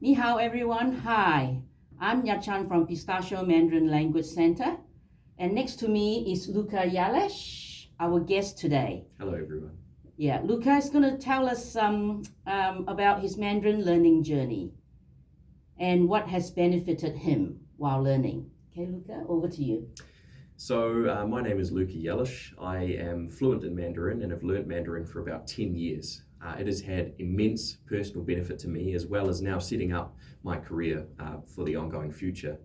Ni hao everyone, hi. I'm Yachan from Pistachio Mandarin Language Center. And next to me is Luka Yalesh, our guest today. Hello, everyone. Yeah, Luka is going to tell us about his Mandarin learning journey and what has benefited him while learning. Okay, Luka, over to you. So, my name is Luka Yelish. I am fluent in Mandarin and have learnt Mandarin for about 10 years. It has had immense personal benefit to me, as well as now setting up my career for the ongoing future.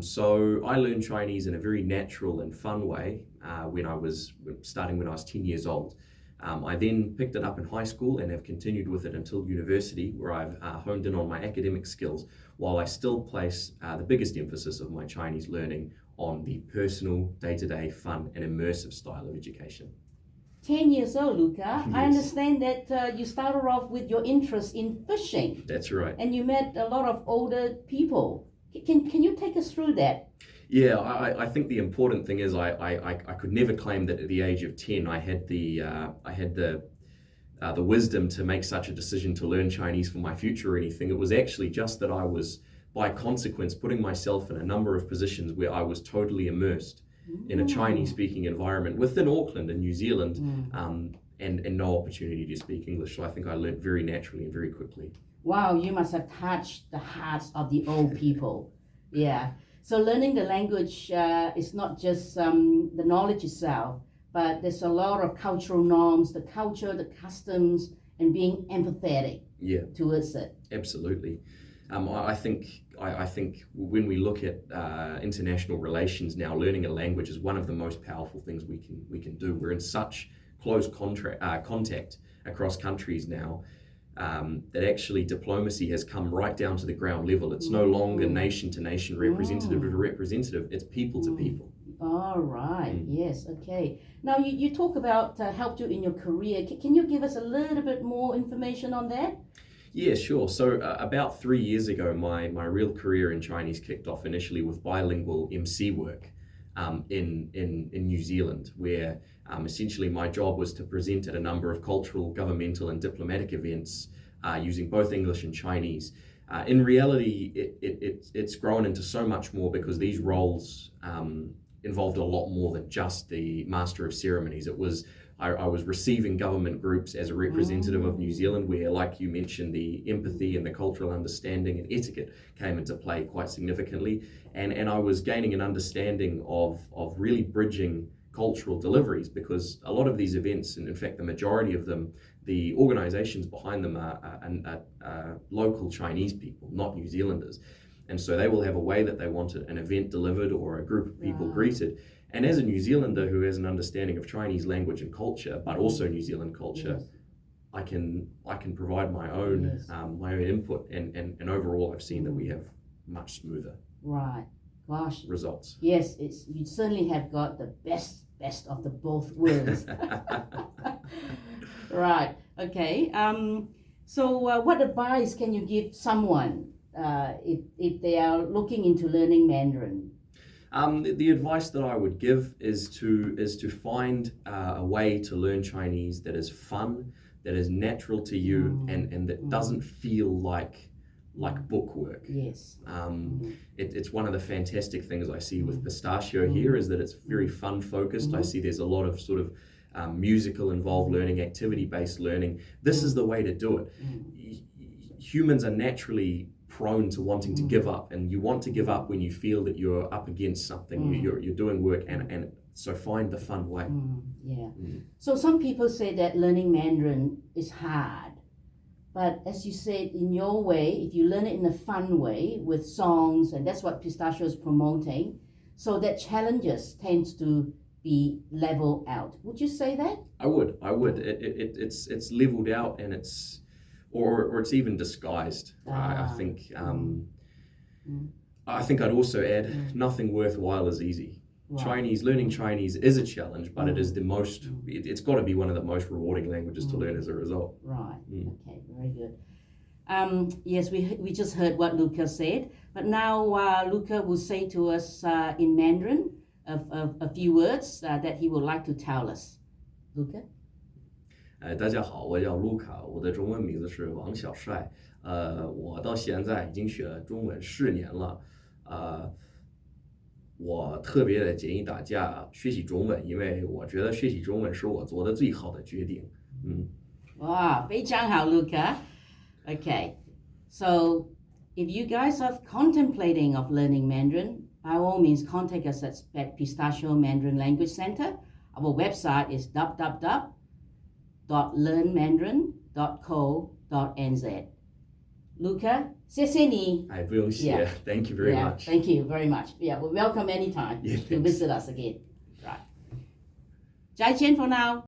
So I learned Chinese in a very natural and fun way when I was 10 years old. I then picked it up in high school and have continued with it until university, where I've honed in on my academic skills, while I still place the biggest emphasis of my Chinese learning on the personal, day-to-day, fun and immersive style of education. 10 years old, Luka. Yes. I understand that you started off with your interest in fishing. That's right. And you met a lot of older people. Can you take us through that? Yeah, I think the important thing is I could never claim that at the age of 10 I had the wisdom to make such a decision to learn Chinese for my future or anything. It was actually just that I was, by consequence, putting myself in a number of positions where I was totally immersed in a Chinese-speaking environment within Auckland in New Zealand, and no opportunity to speak English. So I think I learned very naturally and very quickly. Wow, you must have touched the hearts of the old people. Yeah. So learning the language is not just the knowledge itself, but there's a lot of cultural norms, the culture, the customs, and being empathetic towards it. Absolutely. I think when we look at international relations now, learning a language is one of the most powerful things we can do. We're in such close contact across countries now that actually diplomacy has come right down to the ground level. It's no longer nation to nation, representative to representative. It's people to people. All right. Yes. Okay. Now you talk about helped you in your career. Can you give us a little bit more information on that? Yeah, sure. So about 3 years ago, my real career in Chinese kicked off initially with bilingual MC work in New Zealand, where essentially my job was to present at a number of cultural, governmental and diplomatic events using both English and Chinese. In reality, it's grown into so much more because these roles involved a lot more than just the master of ceremonies. I was receiving government groups as a representative of New Zealand, where, like you mentioned, the empathy and the cultural understanding and etiquette came into play quite significantly. And I was gaining an understanding of really bridging cultural deliveries, because a lot of these events, and in fact the majority of them, the organizations behind them are local Chinese people, not New Zealanders. And so they will have a way that they want an event delivered or a group of people greeted. And as a New Zealander who has an understanding of Chinese language and culture, but also New Zealand culture, I can provide my own input, and overall I've seen that we have much smoother results. Yes, you certainly have got the best of the both worlds. Right. Okay. So what advice can you give someone if they are looking into learning Mandarin? The advice that I would give is to find a way to learn Chinese that is fun, that is natural to you, and that doesn't feel like bookwork. Yes. It's one of the fantastic things I see with Pistachio here is that it's very fun focused. I see there's a lot of sort of musical involved learning, activity-based learning. This is the way to do it. Humans are naturally prone to wanting to give up, and you want to give up when you feel that you're up against something, you're doing work, and so find the fun way. So some people say that learning Mandarin is hard, but as you said, in your way, if you learn it in a fun way with songs, and that's what Pistachio is promoting, so that challenges tends to be leveled out. Would you say that? I would. It's leveled out, and it's or it's even disguised. I think I'd also add nothing worthwhile is easy. Learning Chinese is a challenge, but it is it's got to be one of the most rewarding languages to learn as a result. Right. Okay, very good. Yes, we just heard what Luka said, but now Luka will say to us in Mandarin a few words that he would like to tell us. Luka? 大家好，我叫 Luka，我的中文名字是王小帅。我到现在已经学了中文4年了。我特别的建议大家学习中文，因为我觉得学习中文是我做的最好的决定。哇，非常好 Luka. Okay, so if you guys are contemplating of learning Mandarin, by all means contact us at Pistachio Mandarin Language Center. Our website is www.learnmandarin.co.nz. Luka, 谢谢你。不用谢 Thank you very much. Thank you very much. Yeah, we're welcome anytime Yeah, to thanks. visit us again. Right. 再见 for now.